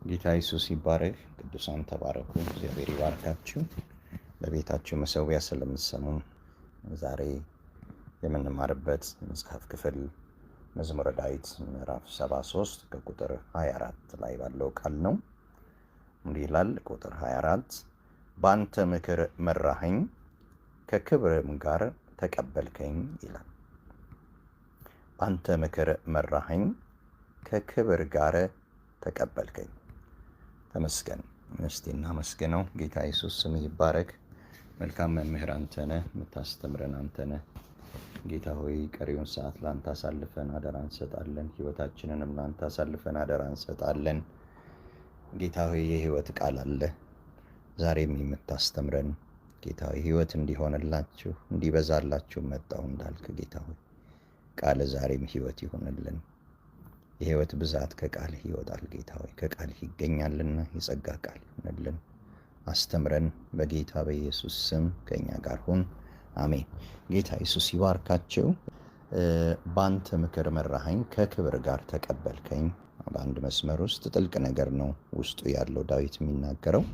ጌታ ኢየሱስ ይባረክ። ቅዱሳን ተባረኩ። እግዚአብሔር ይባርካችሁ። በቤታችሁ መሰዊያ ስለምትሰሙ ዛሬ የምንማርበት መጽሐፍ ክፍል መዝሙረ ዳዊት ምዕራፍ 73 ከቁጥር 24 ላይ ባለው ቃል ነው። እንዲህ ይላል። ቁጥር 24 በአንተ ምክር መራኸኝ፣ ከክብርም ጋር ተቀበልከኝ ይላል። በአንተ ምክር መራኸኝ፣ ከክብር ጋር ተቀበልከኝ። ተመስገን። እስቲ እናመስግነው። ጌታ ኢየሱስ ስም ይባረክ። መልካም መምህር አንተ ነህ፣ የምታስተምረን አንተ ነህ። ጌታ ሆይ ቀሪውን ሰዓት ላንተ አሳልፈን አደራ እንሰጣለን። ህይወታችንንም ላንተ አሳልፈን አደራ እንሰጣለን። ጌታ ሆይ የህይወት ቃል አለ ዛሬም የምታስተምረን ጌታ ሆይ ህይወት እንዲሆንላችሁ እንዲበዛላችሁ መጣሁ እንዳልክ ጌታ ሆይ ቃል ዛሬም ህይወት ይሆንልን። የህይወት ብዛት ከቃልህ ይወጣል ጌታ ሆይ ከቃልህ ይገኛልና የጸጋ ቃል ይሆንልን። አስተምረን በጌታ በኢየሱስ ስም ከኛ ጋር ሁን፣ አሜን። ጌታ ኢየሱስ ይባርካችሁ። በአንተ ምክር መራኸኝ፣ ከክብር ጋር ተቀበልከኝ። በአንድ መስመር ውስጥ ጥልቅ ነገር ነው ውስጡ ያለው ዳዊት የሚናገረው።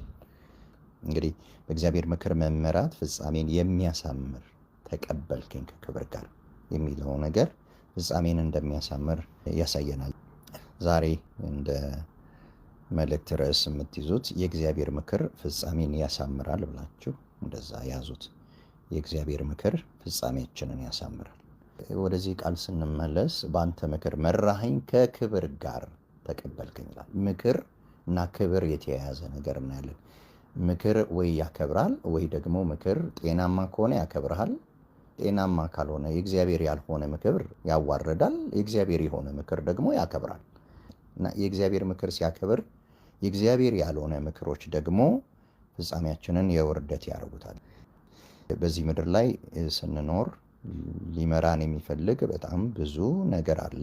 እንግዲህ በእግዚአብሔር ምክር መመራት ፍጻሜን የሚያሳምር ተቀበልከኝ ከክብር ጋር የሚለው ነገር ፍጻሜን እንደሚያሳምር ያሳየናል። ዛሬ እንደ መልእክት ርዕስ የምትይዙት የእግዚአብሔር ምክር ፍጻሜን ያሳምራል ብላችሁ እንደዛ ያዙት። የእግዚአብሔር ምክር ፍጻሜያችንን ያሳምራል። ወደዚህ ቃል ስንመለስ በአንተ ምክር መራኸኝ፣ ከክብር ጋር ተቀበልከኝ ይላል። ምክር እና ክብር የተያያዘ ነገር እናያለን። ምክር ወይ ያከብራል ወይ ደግሞ ምክር ጤናማ ከሆነ ያከብርሃል፣ ጤናማ ካልሆነ የእግዚአብሔር ያልሆነ ምክር ያዋርዳል፣ የእግዚአብሔር የሆነ ምክር ደግሞ ያከብራል። እና የእግዚአብሔር ምክር ሲያከብር፣ የእግዚአብሔር ያልሆነ ምክሮች ደግሞ ፍጻሜያችንን የውርደት ያደርጉታል። በዚህ ምድር ላይ ስንኖር ሊመራን የሚፈልግ በጣም ብዙ ነገር አለ።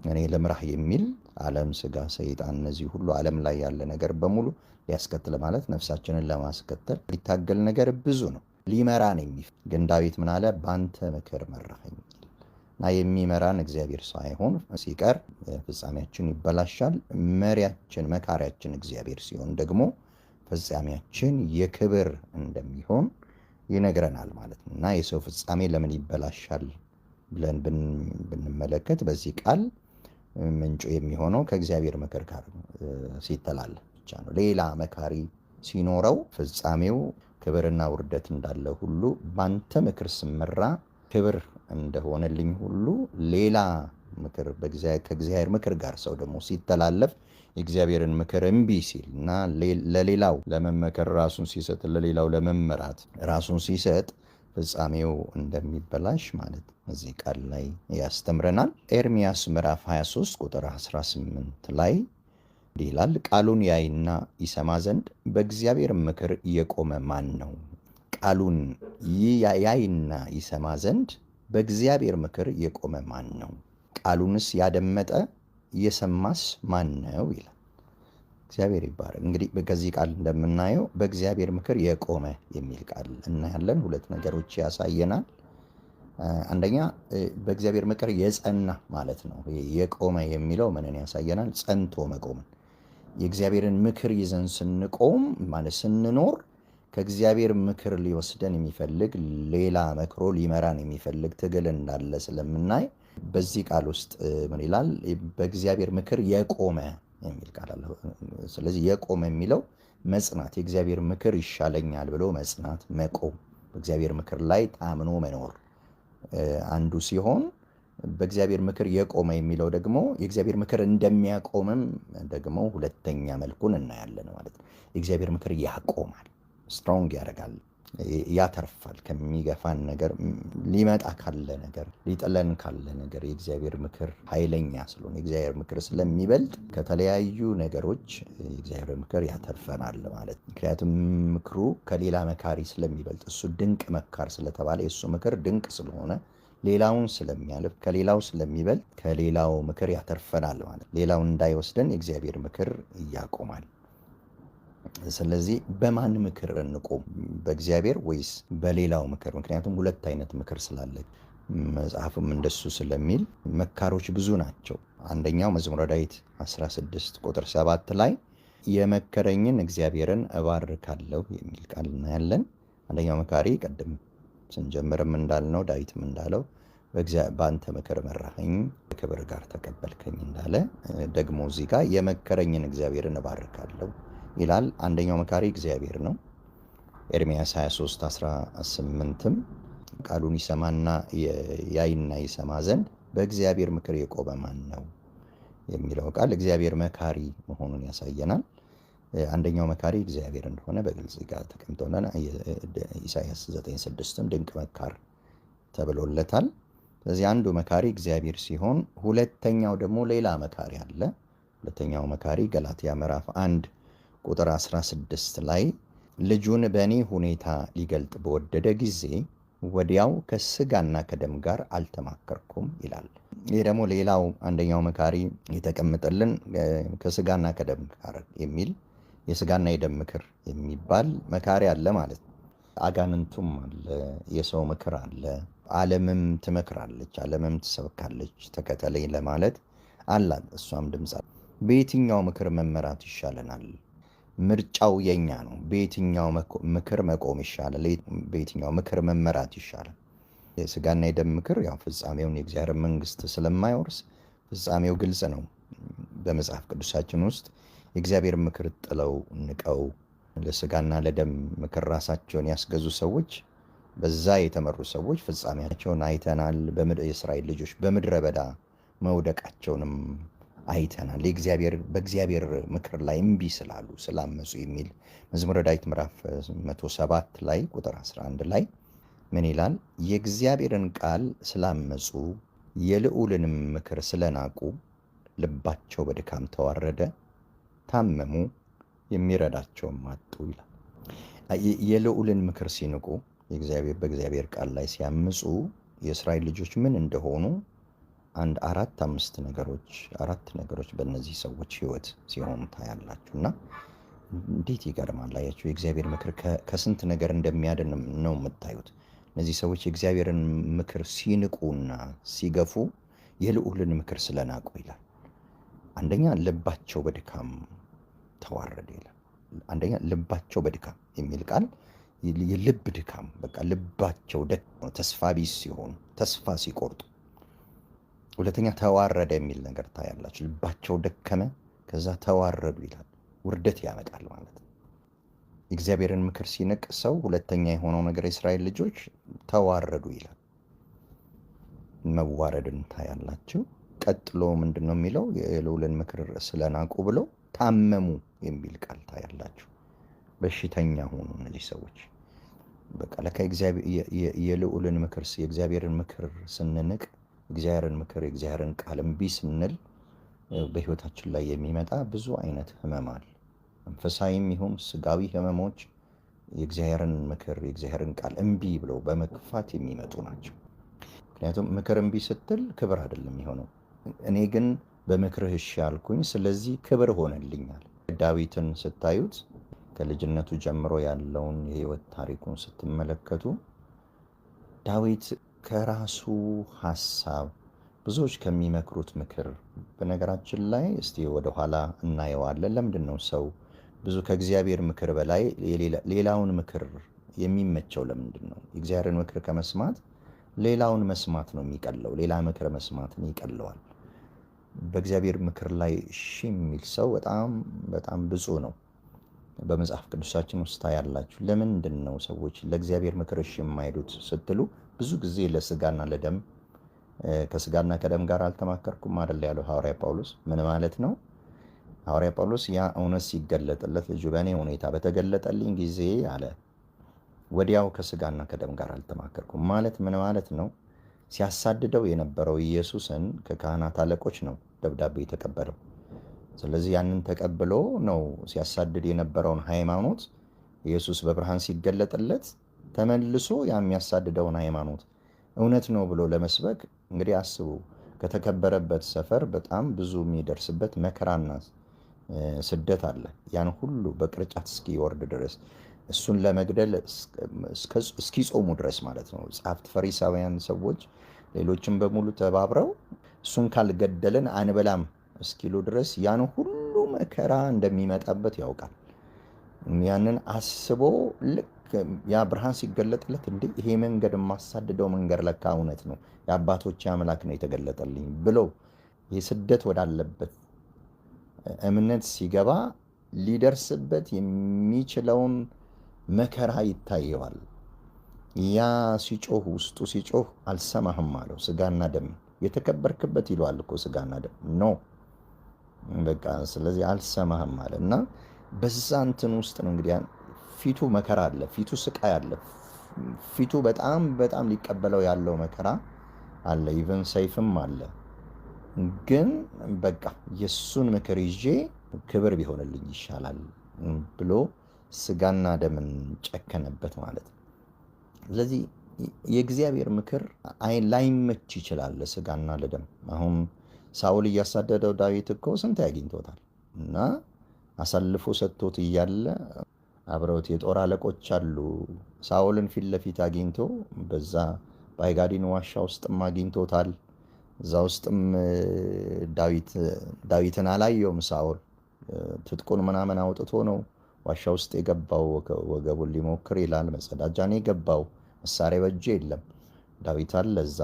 እኔ ልምራህ የሚል ዓለም፣ ስጋ፣ ሰይጣን፣ እነዚህ ሁሉ ዓለም ላይ ያለ ነገር በሙሉ ሊያስከትል ማለት ነፍሳችንን ለማስከተል ሊታገል ነገር ብዙ ነው። ሊመራን ግን ዳዊት ምን አለ? በአንተ ምክር መራኸኝ እና የሚመራን እግዚአብሔር ሳይሆን ሲቀር ፍጻሜያችን ይበላሻል። መሪያችን መካሪያችን እግዚአብሔር ሲሆን ደግሞ ፍጻሜያችን የክብር እንደሚሆን ይነግረናል ማለት ነው። እና የሰው ፍጻሜ ለምን ይበላሻል ብለን ብንመለከት በዚህ ቃል ምንጩ የሚሆነው ከእግዚአብሔር ምክር ጋር ሲተላለፍ ብቻ ነው። ሌላ መካሪ ሲኖረው ፍጻሜው ክብርና ውርደት እንዳለ ሁሉ ባንተ ምክር ስመራ ክብር እንደሆነልኝ ሁሉ ሌላ ምክር ከእግዚአብሔር ምክር ጋር ሰው ደግሞ ሲተላለፍ የእግዚአብሔርን ምክር እምቢ ሲል እና ለሌላው ለመመከር ራሱን ሲሰጥ፣ ለሌላው ለመመራት ራሱን ሲሰጥ ፍጻሜው እንደሚበላሽ ማለት እዚህ ቃል ላይ ያስተምረናል። ኤርምያስ ምዕራፍ 23 ቁጥር 18 ላይ እንዲህ ይላል፣ ቃሉን ያይና ይሰማ ዘንድ በእግዚአብሔር ምክር የቆመ ማን ነው? ቃሉን ያይና ይሰማ ዘንድ በእግዚአብሔር ምክር የቆመ ማን ነው? ቃሉንስ ያደመጠ የሰማስ ማን ነው ይላል። እግዚአብሔር ይባረክ። እንግዲህ ከዚህ ቃል እንደምናየው በእግዚአብሔር ምክር የቆመ የሚል ቃል እናያለን። ሁለት ነገሮች ያሳየናል። አንደኛ በእግዚአብሔር ምክር የጸና ማለት ነው። የቆመ የሚለው ምንን ያሳየናል? ጸንቶ መቆምን። የእግዚአብሔርን ምክር ይዘን ስንቆም ማለት ስንኖር ከእግዚአብሔር ምክር ሊወስደን የሚፈልግ ሌላ መክሮ ሊመራን የሚፈልግ ትግል እንዳለ ስለምናይ በዚህ ቃል ውስጥ ምን ይላል? በእግዚአብሔር ምክር የቆመ የሚል ቃል አለ። ስለዚህ የቆመ የሚለው መጽናት፣ የእግዚአብሔር ምክር ይሻለኛል ብሎ መጽናት፣ መቆም፣ በእግዚአብሔር ምክር ላይ ታምኖ መኖር አንዱ ሲሆን በእግዚአብሔር ምክር የቆመ የሚለው ደግሞ የእግዚአብሔር ምክር እንደሚያቆምም ደግሞ ሁለተኛ መልኩን እናያለን ማለት ነው። የእግዚአብሔር ምክር ያቆማል፣ ስትሮንግ ያደርጋል፣ ያተርፋል። ከሚገፋን ነገር፣ ሊመጣ ካለ ነገር፣ ሊጥለን ካለ ነገር የእግዚአብሔር ምክር ኃይለኛ ስለሆነ የእግዚአብሔር ምክር ስለሚበልጥ ከተለያዩ ነገሮች የእግዚአብሔር ምክር ያተርፈናል ማለት ነው። ምክንያቱም ምክሩ ከሌላ መካሪ ስለሚበልጥ፣ እሱ ድንቅ መካር ስለተባለ የእሱ ምክር ድንቅ ስለሆነ ሌላውን ስለሚያልፍ ከሌላው ስለሚበልጥ ከሌላው ምክር ያተርፈናል ማለት። ሌላውን እንዳይወስደን የእግዚአብሔር ምክር ያቆማል። ስለዚህ በማን ምክር እንቆም? በእግዚአብሔር ወይስ በሌላው ምክር? ምክንያቱም ሁለት አይነት ምክር ስላለ መጽሐፍም እንደሱ ስለሚል መካሮች ብዙ ናቸው። አንደኛው መዝሙረ ዳዊት 16 ቁጥር 7 ላይ የመከረኝን እግዚአብሔርን እባርካለሁ የሚል ቃል እናያለን። አንደኛው መካሪ ቅድም ስንጀምርም እንዳልነው ዳዊትም እንዳለው በአንተ ምክር መራኸኝ ከክብር ጋር ተቀበልከኝ እንዳለ ደግሞ እዚህ ጋር የመከረኝን እግዚአብሔርን እባርካለሁ ይላል። አንደኛው መካሪ እግዚአብሔር ነው። ኤርምያስ 23:18ም ቃሉን ይሰማና ያይና ይሰማ ዘንድ በእግዚአብሔር ምክር የቆመ ማን ነው የሚለው ቃል እግዚአብሔር መካሪ መሆኑን ያሳየናል። አንደኛው መካሪ እግዚአብሔር እንደሆነ በግልጽ ጋር ተቀምጦልና ኢሳይያስ 9:6ም ድንቅ መካር ተብሎለታል። ስለዚህ አንዱ መካሪ እግዚአብሔር ሲሆን ሁለተኛው ደግሞ ሌላ መካሪ አለ። ሁለተኛው መካሪ ገላትያ ምዕራፍ 1 ቁጥር 16 ላይ ልጁን በእኔ ሁኔታ ሊገልጥ በወደደ ጊዜ ወዲያው ከስጋና ከደም ጋር አልተማከርኩም ይላል። ይህ ደግሞ ሌላው አንደኛው መካሪ የተቀመጠልን ከስጋና ከደም ጋር የሚል የስጋና የደም ምክር የሚባል መካሪ አለ ማለት ነው። አጋንንቱም አለ፣ የሰው ምክር አለ፣ ዓለምም ትመክራለች፣ ዓለምም ትሰብካለች ተከተለኝ ለማለት አላት። እሷም ድምፅ በየትኛው ምክር መመራት ይሻለናል? ምርጫው የኛ ነው። በየትኛው ምክር መቆም ይሻላል? በየትኛው ምክር መመራት ይሻላል? የስጋና የደም ምክር ያው ፍጻሜውን የእግዚአብሔር መንግስት ስለማይወርስ ፍጻሜው ግልጽ ነው። በመጽሐፍ ቅዱሳችን ውስጥ የእግዚአብሔር ምክር ጥለው ንቀው ለስጋና ለደም ምክር ራሳቸውን ያስገዙ ሰዎች፣ በዛ የተመሩ ሰዎች ፍጻሜያቸውን አይተናል። የእስራኤል ልጆች በምድረ በዳ መውደቃቸውንም አይተናል። በእግዚአብሔር ምክር ላይ እምቢ ስላመፁ የሚል መዝሙረ ዳዊት ምዕራፍ 107 ላይ ቁጥር 11 ላይ ምን ይላል? የእግዚአብሔርን ቃል ስላመፁ የልዑልንም ምክር ስለናቁ ልባቸው በድካም ተዋረደ፣ ታመሙ፣ የሚረዳቸውም አጡ ይላል። የልዑልን ምክር ሲንቁ በእግዚአብሔር ቃል ላይ ሲያምፁ የእስራኤል ልጆች ምን እንደሆኑ አራት ነገሮች በእነዚህ ሰዎች ህይወት ሲሆኑ ታያላችሁ። እና እንዴት ይገርማል! አያችሁ፣ የእግዚአብሔር ምክር ከስንት ነገር እንደሚያድን ነው የምታዩት። እነዚህ ሰዎች የእግዚአብሔርን ምክር ሲንቁና ሲገፉ የልዑልን ምክር ስለናቁ ይላል። አንደኛ ልባቸው በድካም ተዋረደ ይላል። አንደኛ ልባቸው በድካም የሚል ቃል የልብ ድካም፣ በቃ ልባቸው ደክሞ ተስፋ ቢስ ሲሆኑ፣ ተስፋ ሲቆርጡ። ሁለተኛ ተዋረደ የሚል ነገር ታያላችሁ። ልባቸው ደከመ፣ ከዛ ተዋረዱ ይላል። ውርደት ያመጣል ማለት ነው። የእግዚአብሔርን ምክር ሲንቅ ሰው ሁለተኛ የሆነው ነገር የእስራኤል ልጆች ተዋረዱ ይላል። መዋረድን ታያላችሁ። ቀጥሎ ምንድን ነው የሚለው? የልዑልን ምክር ስለናቁ ብለው ታመሙ የሚል ቃል ታያላችሁ። በሽተኛ ሆኑ እነዚህ ሰዎች። በቃ ለካ የልዑልን ምክር የእግዚአብሔርን ምክር ስንንቅ የእግዚአብሔርን ቃል እምቢ ስንል በህይወታችን ላይ የሚመጣ ብዙ አይነት ህመም አለ። መንፈሳዊም ይሁን ስጋዊ ህመሞች የእግዚአብሔርን ምክር የእግዚአብሔርን ቃል እምቢ ብለው በመግፋት የሚመጡ ናቸው። ምክንያቱም ምክር እምቢ ስትል ክብር አይደለም የሚሆነው። እኔ ግን በምክርህ እሺ አልኩኝ፣ ስለዚህ ክብር ሆነልኛል። ዳዊትን ስታዩት ከልጅነቱ ጀምሮ ያለውን የህይወት ታሪኩን ስትመለከቱ ዳዊት ከራሱ ሀሳብ ብዙዎች ከሚመክሩት ምክር፣ በነገራችን ላይ እስቲ ወደኋላ እናየዋለን። ለምንድን ነው ሰው ብዙ ከእግዚአብሔር ምክር በላይ ሌላውን ምክር የሚመቸው? ለምንድን ነው? የእግዚአብሔርን ምክር ከመስማት ሌላውን መስማት ነው የሚቀለው። ሌላ ምክር መስማትን ይቀለዋል። በእግዚአብሔር ምክር ላይ እሺ የሚል ሰው በጣም በጣም ብፁዕ ነው። በመጽሐፍ ቅዱሳችን ውስጥ ታያላችሁ። ለምንድን ነው ሰዎች ለእግዚአብሔር ምክር እሺ የማይሉት ስትሉ፣ ብዙ ጊዜ ለስጋና ለደም ከስጋና ከደም ጋር አልተማከርኩም አይደል ያለው ሐዋርያ ጳውሎስ። ምን ማለት ነው? ሐዋርያ ጳውሎስ ያ እውነት ሲገለጥለት ልጁ በእኔ ሁኔታ በተገለጠልኝ ጊዜ አለ ወዲያው ከስጋና ከደም ጋር አልተማከርኩም ማለት ምን ማለት ነው? ሲያሳድደው የነበረው ኢየሱስን ከካህናት አለቆች ነው ደብዳቤ የተቀበለው። ስለዚህ ያንን ተቀብሎ ነው ሲያሳድድ የነበረውን ሃይማኖት ኢየሱስ በብርሃን ሲገለጥለት ተመልሶ የሚያሳድደውን ሃይማኖት እውነት ነው ብሎ ለመስበክ። እንግዲህ አስቡ፣ ከተከበረበት ሰፈር በጣም ብዙ የሚደርስበት መከራና ስደት አለ። ያን ሁሉ በቅርጫት እስኪወርድ ድረስ እሱን ለመግደል እስኪጾሙ ድረስ ማለት ነው። ጸሐፍት ፈሪሳውያን ሰዎች ሌሎችም በሙሉ ተባብረው እሱን ካልገደልን አንበላም እስኪሉ ድረስ ያን ሁሉ መከራ እንደሚመጣበት ያውቃል። ያንን አስቦ ልክ ያ ብርሃን ሲገለጥለት እንዴ ይሄ መንገድ የማሳድደው መንገድ ለካ እውነት ነው፣ የአባቶች አምላክ ነው የተገለጠልኝ ብሎ የስደት ወዳለበት እምነት ሲገባ ሊደርስበት የሚችለውን መከራ ይታየዋል። ያ ሲጮህ ውስጡ ሲጮህ አልሰማህም አለው። ስጋና ደም የተከበርክበት ይለዋል እኮ ስጋና ደም ኖ በቃ ስለዚህ አልሰማህም አለ እና በዛ እንትን ውስጥ ነው እንግዲህ ፊቱ መከራ አለ፣ ፊቱ ስቃይ አለ፣ ፊቱ በጣም በጣም ሊቀበለው ያለው መከራ አለ፣ ኢቨን ሰይፍም አለ። ግን በቃ የእሱን ምክር ይዤ ክብር ቢሆንልኝ ይሻላል ብሎ ስጋና ደምን ጨከነበት ማለት ነው። ስለዚህ የእግዚአብሔር ምክር ላይመች ይችላል ለስጋና ለደም። አሁን ሳውል እያሳደደው ዳዊት እኮ ስንት ያግኝቶታል እና አሳልፎ ሰጥቶት እያለ አብረውት የጦር አለቆች አሉ። ሳውልን ፊት ለፊት አግኝቶ በዛ በአይጋዲን ዋሻ ውስጥም አግኝቶታል። እዛ ውስጥም ዳዊትን አላየውም። ሳውል ትጥቁን ምናምን አውጥቶ ነው ዋሻ ውስጥ የገባው። ወገቡን ሊሞክር ይላል። መጸዳጃ ነው የገባው። መሳሪያ በእጁ የለም። ዳዊት አለ እዛ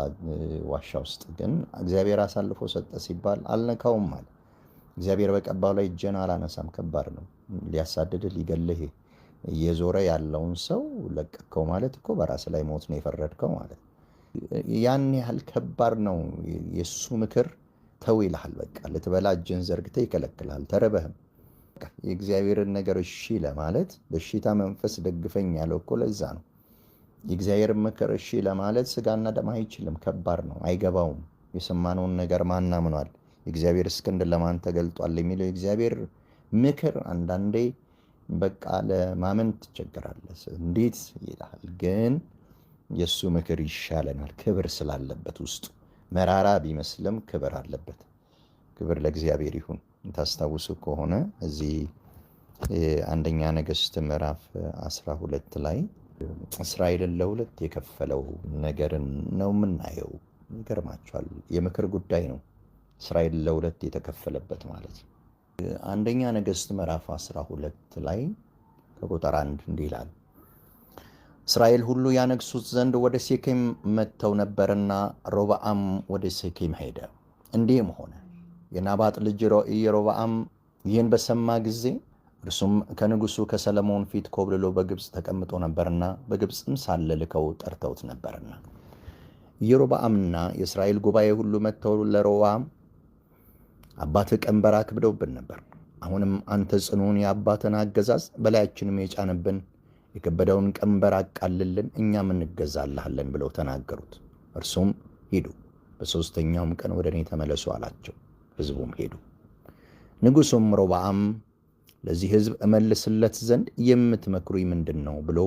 ዋሻ ውስጥ። ግን እግዚአብሔር አሳልፎ ሰጠ ሲባል አልነካውም አለ። እግዚአብሔር በቀባው ላይ እጄን አላነሳም። ከባድ ነው። ሊያሳድድህ ሊገልህ እየዞረ ያለውን ሰው ለቀቀው ማለት እኮ በራስ ላይ ሞት ነው የፈረድከው ማለት። ያን ያህል ከባድ ነው የእሱ ምክር። ተው ይልሃል። በቃ ልትበላ እጅን ዘርግተህ ይከለክልሃል። ተርበህም የእግዚአብሔርን ነገር እሺ ለማለት በሽታ መንፈስ ደግፈኝ ያለው እኮ ለዛ ነው። የእግዚአብሔርን ምክር እሺ ለማለት ስጋና ደም አይችልም። ከባድ ነው። አይገባውም። የሰማነውን ነገር ማን አምኗል? የእግዚአብሔር እስክንድ ለማን ተገልጧል? የሚለው የእግዚአብሔር ምክር አንዳንዴ በቃ ለማመን ትቸገራለህ። እንዴት ይልሃል። ግን የእሱ ምክር ይሻለናል። ክብር ስላለበት ውስጡ መራራ ቢመስልም ክብር አለበት። ክብር ለእግዚአብሔር ይሁን። ታስታውሱ ከሆነ እዚህ አንደኛ ነገሥት ምዕራፍ 12 ላይ እስራኤልን ለሁለት የከፈለው ነገርን ነው የምናየው። ይገርማችኋል። የምክር ጉዳይ ነው እስራኤል ለሁለት የተከፈለበት ማለት ነው። አንደኛ ነገሥት ምዕራፍ 12 ላይ ከቁጥር 1 እንዲህ ይላል። እስራኤል ሁሉ ያነግሱት ዘንድ ወደ ሴኬም መጥተው ነበርና ሮብዓም ወደ ሴኬም ሄደ። እንዲህም ሆነ የናባጥ ልጅ ኢዮርብዓም ይህን በሰማ ጊዜ እርሱም ከንጉሡ ከሰለሞን ፊት ኮብልሎ በግብፅ ተቀምጦ ነበርና በግብፅም ሳለ ልከው ጠርተውት ነበርና ኢዮርብዓምና የእስራኤል ጉባኤ ሁሉ መጥተው ለሮብዓም አባትህ ቀንበር አክብደውብን ነበር። አሁንም አንተ ጽኑውን የአባትን አገዛዝ በላያችንም የጫነብን የከበደውን ቀንበር አቃልልን፣ እኛም እንገዛልሃለን ብለው ተናገሩት። እርሱም ሂዱ፣ በሦስተኛውም ቀን ወደ እኔ ተመለሱ አላቸው። ሕዝቡም ሄዱ። ንጉሡም ሮብዓም ለዚህ ሕዝብ እመልስለት ዘንድ የምትመክሩኝ ምንድን ነው ብሎ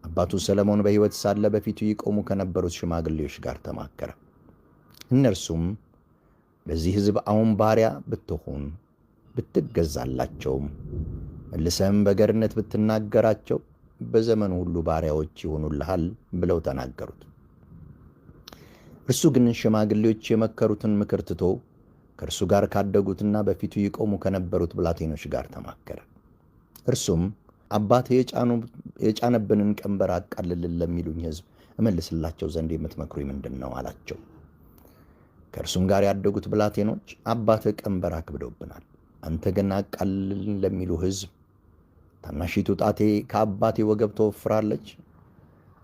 አባቱ ሰለሞን በሕይወት ሳለ በፊቱ ይቆሙ ከነበሩት ሽማግሌዎች ጋር ተማከረ። እነርሱም ለዚህ ሕዝብ አሁን ባሪያ ብትሆን ብትገዛላቸውም መልሰህም በገርነት ብትናገራቸው በዘመኑ ሁሉ ባሪያዎች ይሆኑልሃል ብለው ተናገሩት። እርሱ ግን ሽማግሌዎች የመከሩትን ምክር ትቶ ከእርሱ ጋር ካደጉትና በፊቱ ይቆሙ ከነበሩት ብላቴኖች ጋር ተማከረ። እርሱም አባቴ የጫነብንን ቀንበር አቃልልን ለሚሉኝ ሕዝብ እመልስላቸው ዘንድ የምትመክሩኝ ምንድን ነው አላቸው። ከእርሱም ጋር ያደጉት ብላቴኖች አባትህ ቀንበር አክብደውብናል፣ አንተ ግን አቃልልን ለሚሉ ሕዝብ ታናሺቱ ጣቴ ከአባቴ ወገብ ተወፍራለች።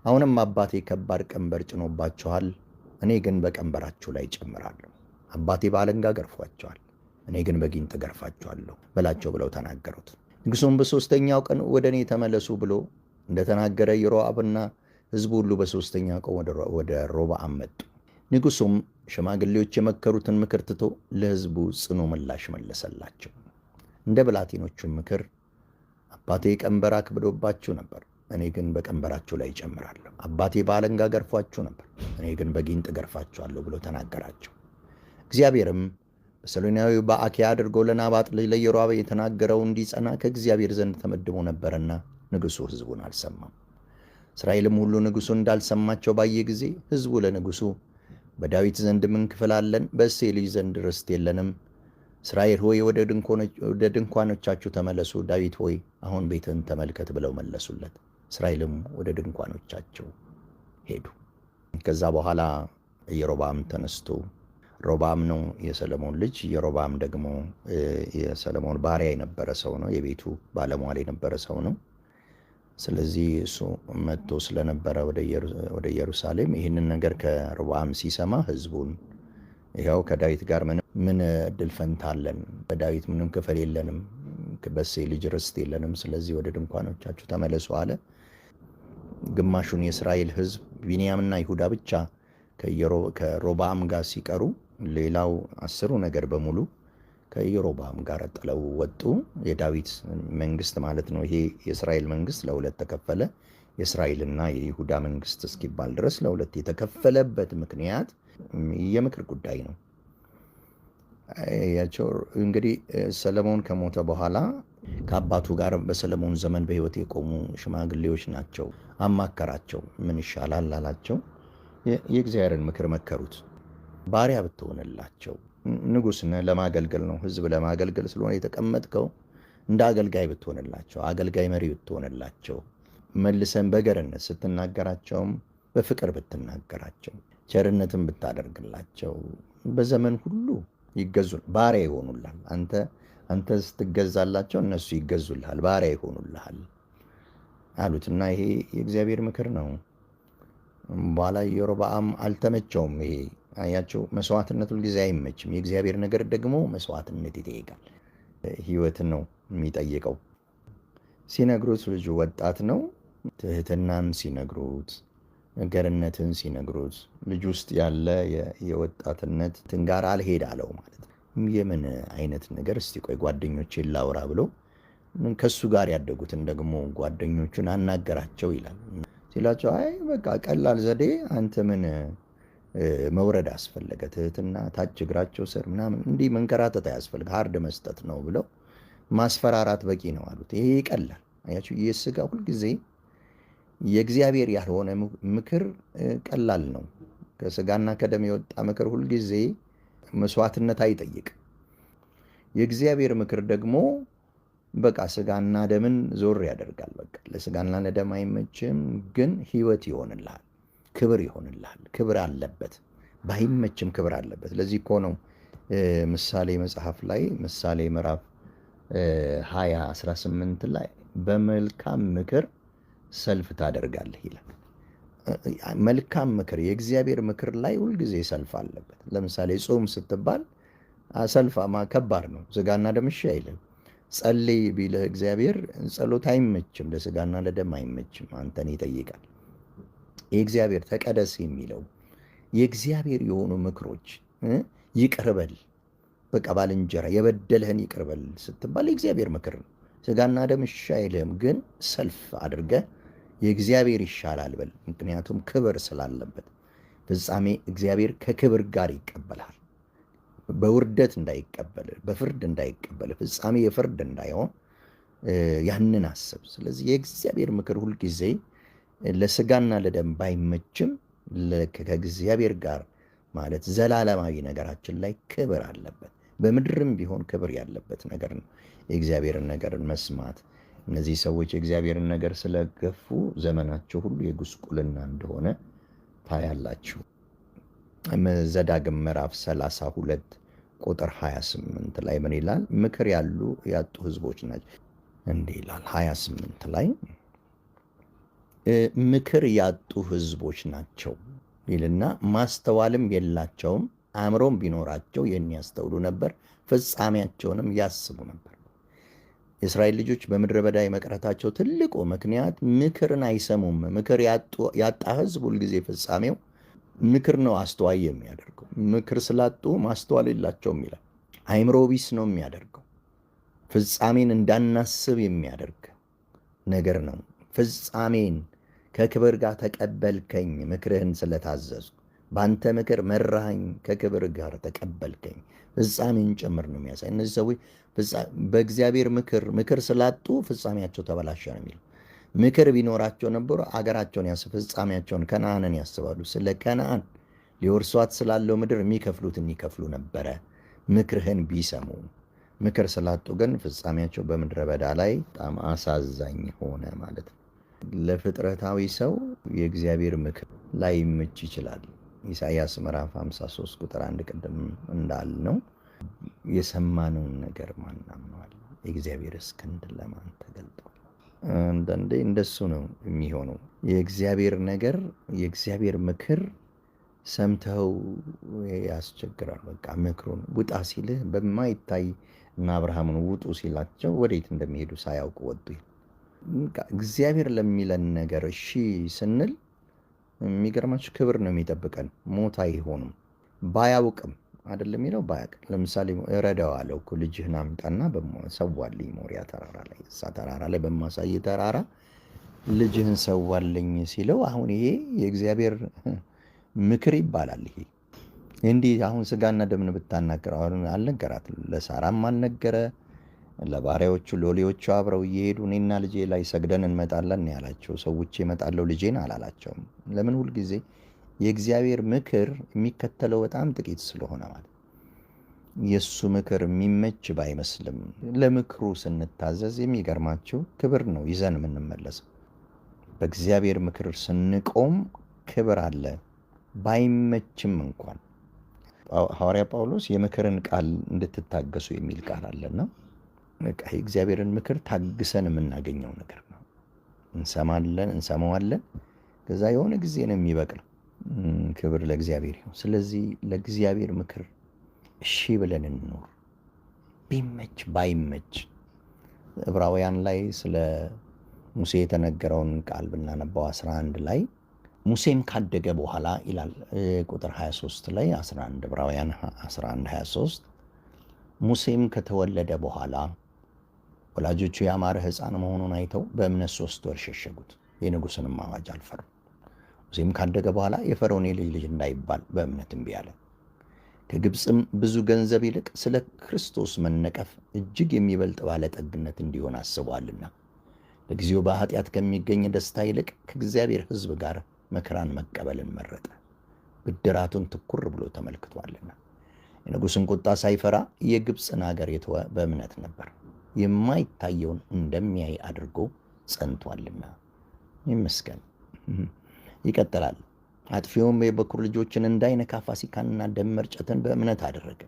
አሁንም አባቴ ከባድ ቀንበር ጭኖባችኋል፣ እኔ ግን በቀንበራችሁ ላይ ጨምራለሁ። አባቴ በአለንጋ ገርፏቸዋል፣ እኔ ግን በጊንጥ ገርፋቸዋለሁ በላቸው ብለው ተናገሩት። ንጉሡም በሦስተኛው ቀን ወደ እኔ ተመለሱ ብሎ እንደተናገረ ኢዮርብዓምና ሕዝቡ ሁሉ በሦስተኛው ቀን ወደ ሮብዓም መጡ። ንጉሡም ሽማግሌዎች የመከሩትን ምክር ትቶ ለሕዝቡ ጽኑ ምላሽ መለሰላቸው። እንደ ብላቴኖቹም ምክር አባቴ ቀንበር አክብዶባችሁ ነበር፣ እኔ ግን በቀንበራችሁ ላይ እጨምራለሁ። አባቴ በአለንጋ ገርፏችሁ ነበር፣ እኔ ግን በጊንጥ ገርፋችኋለሁ ብሎ ተናገራቸው። እግዚአብሔርም በሰሎናዊው በአኪያ አድርጎ ለናባጥ ልጅ ለኢዮርብዓም የተናገረው እንዲጸና ከእግዚአብሔር ዘንድ ተመድቦ ነበርና ንጉሡ ሕዝቡን አልሰማም። እስራኤልም ሁሉ ንጉሡ እንዳልሰማቸው ባየ ጊዜ ሕዝቡ ለንጉሡ በዳዊት ዘንድ ምን ክፍል አለን? በእሴይ ልጅ ዘንድ ርስት የለንም። እስራኤል ሆይ ወደ ድንኳኖቻችሁ ተመለሱ፣ ዳዊት ሆይ አሁን ቤትህን ተመልከት ብለው መለሱለት። እስራኤልም ወደ ድንኳኖቻቸው ሄዱ። ከዛ በኋላ ኢዮሮብዓም ተነስቶ፣ ሮብዓም ነው የሰለሞን ልጅ። ኢዮሮብዓም ደግሞ የሰለሞን ባሪያ የነበረ ሰው ነው፣ የቤቱ ባለሟል የነበረ ሰው ነው። ስለዚህ እሱ መጥቶ ስለነበረ ወደ ኢየሩሳሌም ይህንን ነገር ከሮብዓም ሲሰማ ህዝቡን ይኸው ከዳዊት ጋር ምን እድል ፈንታ አለን? በዳዊት ምንም ክፍል የለንም፣ በእሴይ ልጅ ርስት የለንም። ስለዚህ ወደ ድንኳኖቻችሁ ተመለሱ አለ። ግማሹን የእስራኤል ህዝብ ቢንያምና ይሁዳ ብቻ ከሮብዓም ጋር ሲቀሩ፣ ሌላው 10ሩ ነገድ በሙሉ ከኢዮሮብዓም ጋር ጥለው ወጡ። የዳዊት መንግስት ማለት ነው። ይሄ የእስራኤል መንግስት ለሁለት ተከፈለ። የእስራኤልና የይሁዳ መንግስት እስኪባል ድረስ ለሁለት የተከፈለበት ምክንያት የምክር ጉዳይ ነው። ያቸው እንግዲህ ሰለሞን ከሞተ በኋላ ከአባቱ ጋር በሰለሞን ዘመን በህይወት የቆሙ ሽማግሌዎች ናቸው። አማከራቸው። ምን ይሻላል አላቸው። የእግዚአብሔርን ምክር መከሩት። ባሪያ ብትሆንላቸው፣ ንጉሥ ነህ፣ ለማገልገል ነው፣ ህዝብ ለማገልገል ስለሆነ የተቀመጥከው፣ እንደ አገልጋይ ብትሆንላቸው፣ አገልጋይ መሪ ብትሆንላቸው፣ መልሰን በገርነት ስትናገራቸውም በፍቅር ብትናገራቸው፣ ቸርነትን ብታደርግላቸው፣ በዘመን ሁሉ ባሪያ ይሆኑልሃል። አንተ ስትገዛላቸው እነሱ ይገዙልሃል፣ ባሪያ ይሆኑልሃል አሉትና ይሄ የእግዚአብሔር ምክር ነው። በኋላ ኢዮሮብዓም አልተመቸውም። ይሄ አያቸው፣ መስዋዕትነት ሁልጊዜ አይመችም። የእግዚአብሔር ነገር ደግሞ መስዋዕትነት ይጠይቃል። ህይወትን ነው የሚጠይቀው። ሲነግሩት ልጁ ወጣት ነው። ትህትናን ሲነግሩት፣ ገርነትን ሲነግሩት፣ ልጅ ውስጥ ያለ የወጣትነት ትንጋር አልሄድ አለው ማለት ነው። የምን አይነት ነገር? እስቲ ቆይ ጓደኞቼን ላውራ ብሎ ከሱ ጋር ያደጉትን ደግሞ ጓደኞቹን አናገራቸው ይላል። ሲላቸው አይ በቃ ቀላል ዘዴ፣ አንተ ምን መውረድ አስፈለገ? ትህትና ታች እግራቸው ስር ምናምን እንዲህ መንከራተት አያስፈልግ፣ ሀርድ መስጠት ነው ብለው ማስፈራራት በቂ ነው አሉት። ይሄ ይቀላል። አያችሁ፣ የስጋ ሁልጊዜ የእግዚአብሔር ያልሆነ ምክር ቀላል ነው። ከስጋና ከደም የወጣ ምክር ሁልጊዜ መስዋዕትነት አይጠይቅ። የእግዚአብሔር ምክር ደግሞ በቃ ስጋና ደምን ዞር ያደርጋል። በቃ ለስጋና ለደም አይመችም፣ ግን ህይወት ይሆንልሃል፣ ክብር ይሆንልሃል። ክብር አለበት፣ ባይመችም ክብር አለበት። ለዚህ እኮ ነው ምሳሌ መጽሐፍ ላይ ምሳሌ ምዕራፍ 20:18 ላይ በመልካም ምክር ሰልፍ ታደርጋለህ ይላል። መልካም ምክር፣ የእግዚአብሔር ምክር ላይ ሁልጊዜ ሰልፍ አለበት። ለምሳሌ ጾም ስትባል ሰልፍ ከባድ ነው። ስጋና ደም እሺ አይልም። ጸልይ ቢልህ እግዚአብሔር ጸሎት አይመችም፣ ለስጋና ለደም አይመችም፣ አንተን ይጠይቃል። የእግዚአብሔር ተቀደስ የሚለው የእግዚአብሔር የሆኑ ምክሮች፣ ይቅርበል፣ በቃ ባልንጀራ የበደልህን ይቅርበል ስትባል የእግዚአብሔር ምክር ነው። ስጋና ደም እሺ አይልህም፣ ግን ሰልፍ አድርገህ የእግዚአብሔር ይሻላል በል። ምክንያቱም ክብር ስላለበት ፍጻሜ እግዚአብሔር ከክብር ጋር ይቀበላል። በውርደት እንዳይቀበል፣ በፍርድ እንዳይቀበል፣ ፍጻሜ የፍርድ እንዳይሆን ያንን አስብ። ስለዚህ የእግዚአብሔር ምክር ሁልጊዜ ለስጋና ለደም ባይመችም ከእግዚአብሔር ጋር ማለት ዘላለማዊ ነገራችን ላይ ክብር አለበት። በምድርም ቢሆን ክብር ያለበት ነገር ነው የእግዚአብሔርን ነገር መስማት። እነዚህ ሰዎች የእግዚአብሔርን ነገር ስለገፉ ዘመናቸው ሁሉ የጉስቁልና እንደሆነ ታያላችሁ። ዘዳግም ምዕራፍ 32 ቁጥር 28 ላይ ምን ይላል? ምክር ያጡ ህዝቦች ናቸው። እንዲህ ይላል 28 ላይ ምክር ያጡ ህዝቦች ናቸው ይልና ማስተዋልም የላቸውም፣ አእምሮም ቢኖራቸው የሚያስተውሉ ነበር፣ ፍጻሜያቸውንም ያስቡ ነበር። የእስራኤል ልጆች በምድረ በዳ የመቅረታቸው ትልቁ ምክንያት ምክርን አይሰሙም። ምክር ያጣ ህዝብ ሁልጊዜ ፍጻሜው ምክር ነው አስተዋይ የሚያደርገው። ምክር ስላጡ ማስተዋል የላቸውም ይላል። አእምሮ ቢስ ነው የሚያደርገው። ፍጻሜን እንዳናስብ የሚያደርግ ነገር ነው። ፍጻሜን ከክብር ጋር ተቀበልከኝ፣ ምክርህን ስለታዘዙ በአንተ ምክር መራኸኝ፣ ከክብር ጋር ተቀበልከኝ። ፍጻሜን ጭምር ነው የሚያሳይ። እነዚህ ሰዎች በእግዚአብሔር ምክር ስላጡ ፍጻሜያቸው ተበላሸ ነው የሚለው። ምክር ቢኖራቸው ነበሩ አገራቸውን ፍጻሜያቸውን ከነዓንን ያስባሉ። ስለ ከነዓን ሊወርሷት ስላለው ምድር የሚከፍሉትን ይከፍሉ ነበረ ምክርህን ቢሰሙ። ምክር ስላጡ ግን ፍጻሜያቸው በምድረ በዳ ላይ በጣም አሳዛኝ ሆነ ማለት ነው። ለፍጥረታዊ ሰው የእግዚአብሔር ምክር ላይመች ይችላል። ኢሳይያስ ምዕራፍ 53 ቁጥር 1 ቅድም እንዳልነው የሰማነውን ነገር ማን አምነዋል? የእግዚአብሔርስ ክንድ ለማን ተገልጧል? አንዳንዴ እንደሱ ነው የሚሆነው። የእግዚአብሔር ነገር የእግዚአብሔር ምክር ሰምተው ያስቸግራል። በቃ ምክሩን ውጣ ሲልህ በማይታይ እና አብርሃምን ውጡ ሲላቸው ወዴት እንደሚሄዱ ሳያውቁ ወጡ። እግዚአብሔር ለሚለን ነገር እሺ ስንል የሚገርማችሁ ክብር ነው የሚጠብቀን። ሞት አይሆንም። ባያውቅም አይደለም የሚለው ባያውቅ። ለምሳሌ እረዳዋለሁ እኮ ልጅህን አምጣና ሰዋልኝ ሞሪያ ተራራ ላይ፣ እሳ ተራራ ላይ በማሳይ ተራራ ልጅህን ሰዋልኝ ሲለው አሁን ይሄ የእግዚአብሔር ምክር ይባላል። ይሄ እንዲህ አሁን ስጋና ደምን ብታናገረው አሁን አልነገራት፣ ለሳራም አልነገረ፣ ለባሪያዎቹ ሎሌዎቹ አብረው እየሄዱ እኔና ልጄ ላይ ሰግደን እንመጣለን ያላቸው ሰዎች ይመጣለው ልጄን አላላቸውም። ለምን? ሁልጊዜ የእግዚአብሔር ምክር የሚከተለው በጣም ጥቂት ስለሆነ ማለት የእሱ ምክር የሚመች ባይመስልም ለምክሩ ስንታዘዝ የሚገርማችሁ ክብር ነው ይዘን የምንመለሰው። በእግዚአብሔር ምክር ስንቆም ክብር አለ ባይመችም እንኳን። ሐዋርያ ጳውሎስ የምክርን ቃል እንድትታገሱ የሚል ቃል አለና የእግዚአብሔርን ምክር ታግሰን የምናገኘው ነገር ነው። እንሰማለን፣ እንሰማዋለን፣ ከዛ የሆነ ጊዜ ነው የሚበቅለው። ክብር ለእግዚአብሔር ይሁን። ስለዚህ ለእግዚአብሔር ምክር እሺ ብለን እንኖር፣ ቢመች ባይመች። ዕብራውያን ላይ ስለ ሙሴ የተነገረውን ቃል ብናነባው 11 ላይ ሙሴም ካደገ በኋላ ይላል ቁጥር 23 ላይ 11 ዕብራውያን 11 23 ሙሴም ከተወለደ በኋላ ወላጆቹ ያማረ ሕፃን መሆኑን አይተው በእምነት 3 ወር ሸሸጉት፣ የንጉሥንም አዋጅ አልፈሩም። ሙሴም ካደገ በኋላ የፈርዖን የልጅ ልጅ እንዳይባል በእምነት እምቢ አለ። ከግብፅም ብዙ ገንዘብ ይልቅ ስለ ክርስቶስ መነቀፍ እጅግ የሚበልጥ ባለጠግነት እንዲሆን አስቧልና ለጊዜው በኃጢአት ከሚገኝ ደስታ ይልቅ ከእግዚአብሔር ሕዝብ ጋር መከራን መቀበልን መረጠ፣ ብድራቱን ትኩር ብሎ ተመልክቷልና። የንጉሥን ቁጣ ሳይፈራ የግብፅን አገር የተወ በእምነት ነበር፣ የማይታየውን እንደሚያይ አድርጎ ጸንቷልና። ይመስገን። ይቀጥላል። አጥፊውም የበኩር ልጆችን እንዳይነካ ፋሲካንና ደም መርጨትን በእምነት አደረገ።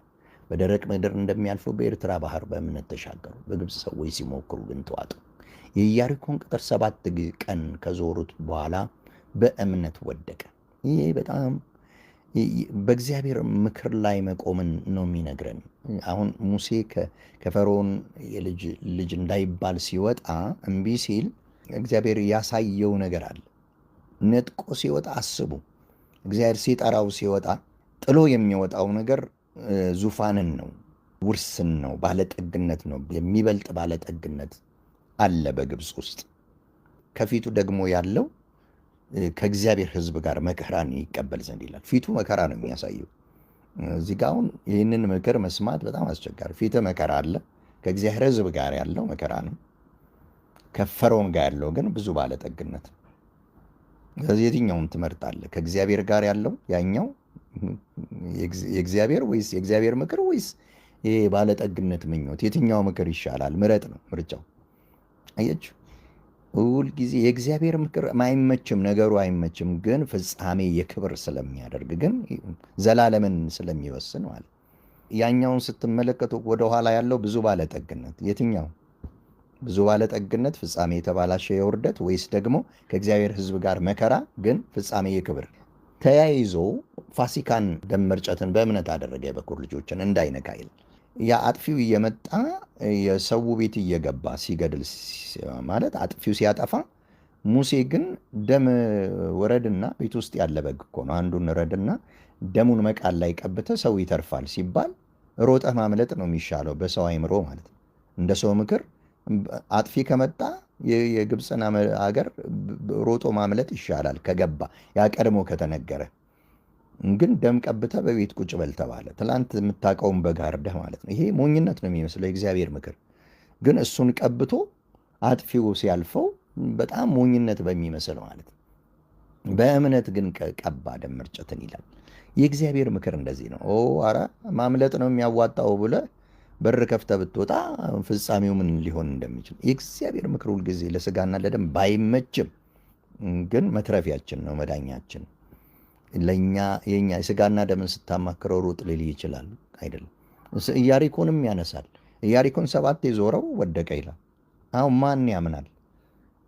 በደረቅ ምድር እንደሚያልፉ በኤርትራ ባህር በእምነት ተሻገሩ። በግብፅ ሰዎች ሲሞክሩ ግን ተዋጡ። የኢያሪኮን ቅጥር 7 ቀን ከዞሩት በኋላ በእምነት ወደቀ። ይሄ በጣም በእግዚአብሔር ምክር ላይ መቆምን ነው የሚነግረን። አሁን ሙሴ ከፈርዖን የልጅ ልጅ እንዳይባል ሲወጣ እምቢ ሲል እግዚአብሔር ያሳየው ነገር አለ። ነጥቆ ሲወጣ አስቡ። እግዚአብሔር ሲጠራው ሲወጣ ጥሎ የሚወጣው ነገር ዙፋንን ነው፣ ውርስን ነው፣ ባለጠግነት ነው። የሚበልጥ ባለጠግነት አለ በግብፅ ውስጥ። ከፊቱ ደግሞ ያለው ከእግዚአብሔር ሕዝብ ጋር መከራን ይቀበል ዘንድ ይላል። ፊቱ መከራ ነው የሚያሳየው። እዚህ ጋ አሁን ይህንን ምክር መስማት በጣም አስቸጋሪ። ፊት መከራ አለ። ከእግዚአብሔር ሕዝብ ጋር ያለው መከራ ነው። ከፈርዖን ጋር ያለው ግን ብዙ ባለጠግነት ነው። ስለዚህ የትኛውን ትመርጣለህ? ከእግዚአብሔር ጋር ያለው ያኛው የእግዚአብሔር ወይስ የእግዚአብሔር ምክር ወይስ ይሄ ባለጠግነት ምኞት? የትኛው ምክር ይሻላል? ምረጥ ነው ምርጫው። አያችሁ፣ ሁል ጊዜ የእግዚአብሔር ምክር አይመችም፣ ነገሩ አይመችም፣ ግን ፍጻሜ የክብር ስለሚያደርግ ግን ዘላለምን ስለሚወስን ማለት። ያኛውን ስትመለከቱ ወደኋላ ያለው ብዙ ባለጠግነት የትኛው? ብዙ ባለጠግነት ፍጻሜ የተባላሸ የውርደት ወይስ ደግሞ ከእግዚአብሔር ሕዝብ ጋር መከራ ግን ፍጻሜ የክብር? ተያይዞ ፋሲካን ደም መርጨትን በእምነት አደረገ የበኩር ልጆችን እንዳይነካ ይል። ያ አጥፊው እየመጣ የሰው ቤት እየገባ ሲገድል ማለት አጥፊው ሲያጠፋ፣ ሙሴ ግን ደም ወረድና ቤት ውስጥ ያለ በግ እኮ ነው፣ አንዱን ረድና ደሙን መቃል ላይ ቀብተ ሰው ይተርፋል ሲባል ሮጠ ማምለጥ ነው የሚሻለው በሰው አይምሮ ማለት ነው። እንደ ሰው ምክር አጥፊ ከመጣ የግብፅን አገር ሮጦ ማምለጥ ይሻላል ከገባ ያ ቀድሞ ከተነገረ። ግን ደም ቀብተ በቤት ቁጭ በል ተባለ። ትላንት የምታውቀውን በግ አርደህ ማለት ነው። ይሄ ሞኝነት ነው የሚመስለው የእግዚአብሔር ምክር። ግን እሱን ቀብቶ አጥፊው ሲያልፈው በጣም ሞኝነት በሚመስል ማለት ነው። በእምነት ግን ቀባ ደም መርጨትን ይላል። የእግዚአብሔር ምክር እንደዚህ ነው። ኧረ ማምለጥ ነው የሚያዋጣው ብለህ በር ከፍተህ ብትወጣ ፍጻሜው ምን ሊሆን እንደሚችል የእግዚአብሔር ምክር ሁልጊዜ ለስጋና ለደም ባይመችም ግን መትረፊያችን ነው፣ መዳኛችን። ለእኛ የኛ የስጋና ደምን ስታማክረው ሩጥ ሊል ይችላል አይደለም። ኢያሪኮንም ያነሳል። ኢያሪኮን 7 ዞረው ወደቀ ይላል። አሁን ማን ያምናል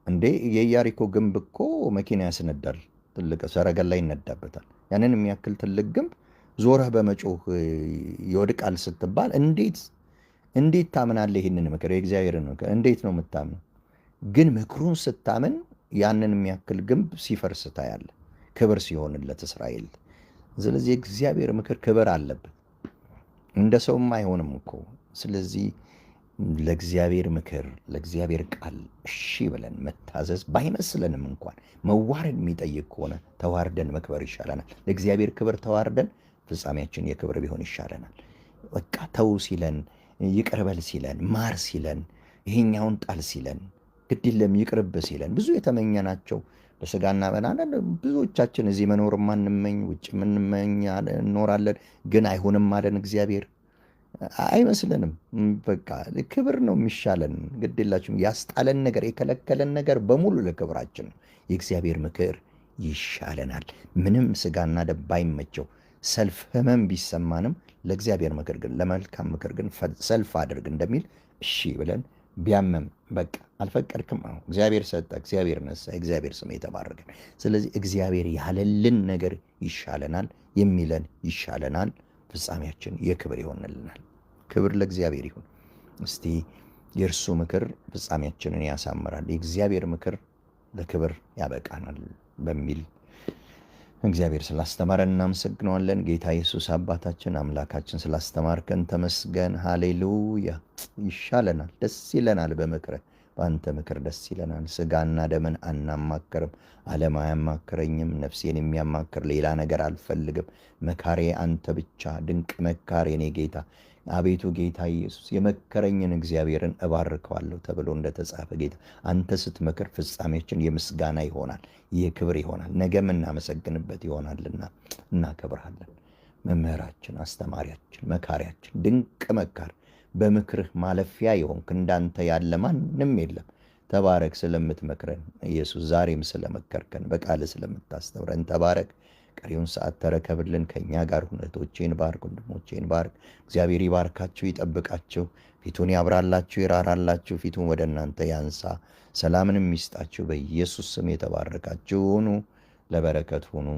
እንዴ? የኢያሪኮ ግንብ እኮ መኪና ያስነዳል፣ ትልቅ ሰረገላ ይነዳበታል። ያንን የሚያክል ትልቅ ግንብ ዞረህ በመጮህ ይወድቃል ስትባል እንዴት ታምናለህ? ይህንን ምክር የእግዚአብሔርን ምክር እንዴት ነው የምታምነው? ግን ምክሩን ስታምን ያንን የሚያክል ግንብ ሲፈርስ ታያለህ፣ ክብር ሲሆንለት እስራኤል። ስለዚህ የእግዚአብሔር ምክር ክብር አለበት፣ እንደ ሰውም አይሆንም እኮ። ስለዚህ ለእግዚአብሔር ምክር ለእግዚአብሔር ቃል እሺ ብለን መታዘዝ ባይመስለንም እንኳን መዋረድ የሚጠይቅ ከሆነ ተዋርደን መክበር ይሻለናል። ለእግዚአብሔር ክብር ተዋርደን ፍጻሜያችን የክብር ቢሆን ይሻለናል። በቃ ተው ሲለን፣ ይቅርበል ሲለን፣ ማር ሲለን፣ ይሄኛውን ጣል ሲለን፣ ግድ የለም ይቅርብ ሲለን ብዙ የተመኘናቸው በስጋና በናን ብዙዎቻችን እዚህ መኖር ማንመኝ ውጭ ምንመኝ እኖራለን። ግን አይሆንም አለን እግዚአብሔር። አይመስልንም። በቃ ክብር ነው የሚሻለን። ግድ የላችሁም። ያስጣለን ነገር የከለከለን ነገር በሙሉ ለክብራችን ነው። የእግዚአብሔር ምክር ይሻለናል። ምንም ስጋና ደም ባይመቸው ሰልፍ ህመም ቢሰማንም ለእግዚአብሔር ምክር ግን ለመልካም ምክር ግን ሰልፍ አድርግ እንደሚል እሺ ብለን ቢያመም በቃ አልፈቀድክም። አሁን እግዚአብሔር ሰጠ፣ እግዚአብሔር ነሳ፣ እግዚአብሔር ስም የተባረከ። ስለዚህ እግዚአብሔር ያለልን ነገር ይሻለናል፣ የሚለን ይሻለናል። ፍጻሜያችን የክብር ይሆንልናል። ክብር ለእግዚአብሔር ይሁን። እስቲ የእርሱ ምክር ፍጻሜያችንን ያሳምራል፣ የእግዚአብሔር ምክር ለክብር ያበቃናል በሚል እግዚአብሔር ስላስተማረን እናመሰግነዋለን። ጌታ ኢየሱስ አባታችን አምላካችን ስላስተማርከን ተመስገን። ሃሌሉያ። ይሻለናል፣ ደስ ይለናል። በምክርህ በአንተ ምክር ደስ ይለናል። ስጋና ደምን አናማክርም፣ ዓለም አያማክረኝም። ነፍሴን የሚያማክር ሌላ ነገር አልፈልግም። መካሬ አንተ ብቻ፣ ድንቅ መካሬ እኔ ጌታ። አቤቱ ጌታ ኢየሱስ የመከረኝን እግዚአብሔርን እባርከዋለሁ ተብሎ እንደተጻፈ ጌታ አንተ ስትመክር ፍጻሜያችን የምስጋና ይሆናል፣ የክብር ይሆናል፣ ነገ የምናመሰግንበት ይሆናልና እናከብርሃለን። መምህራችን፣ አስተማሪያችን፣ መካሪያችን፣ ድንቅ መካር፣ በምክርህ ማለፊያ የሆንክ እንዳንተ ያለ ማንም የለም። ተባረክ። ስለምትመክረን ኢየሱስ፣ ዛሬም ስለመከርከን በቃል ስለምታስተምረን ተባረክ። ቀሪውን ሰዓት ተረከብልን። ከእኛ ጋር እህቶቼን ባርክ፣ ወንድሞቼን ባርክ። እግዚአብሔር ይባርካችሁ፣ ይጠብቃችሁ፣ ፊቱን ያብራላችሁ፣ ይራራላችሁ፣ ፊቱን ወደ እናንተ ያንሳ፣ ሰላምንም ይስጣችሁ። በኢየሱስ ስም የተባረካችሁ ሁኑ፣ ለበረከት ሁኑ።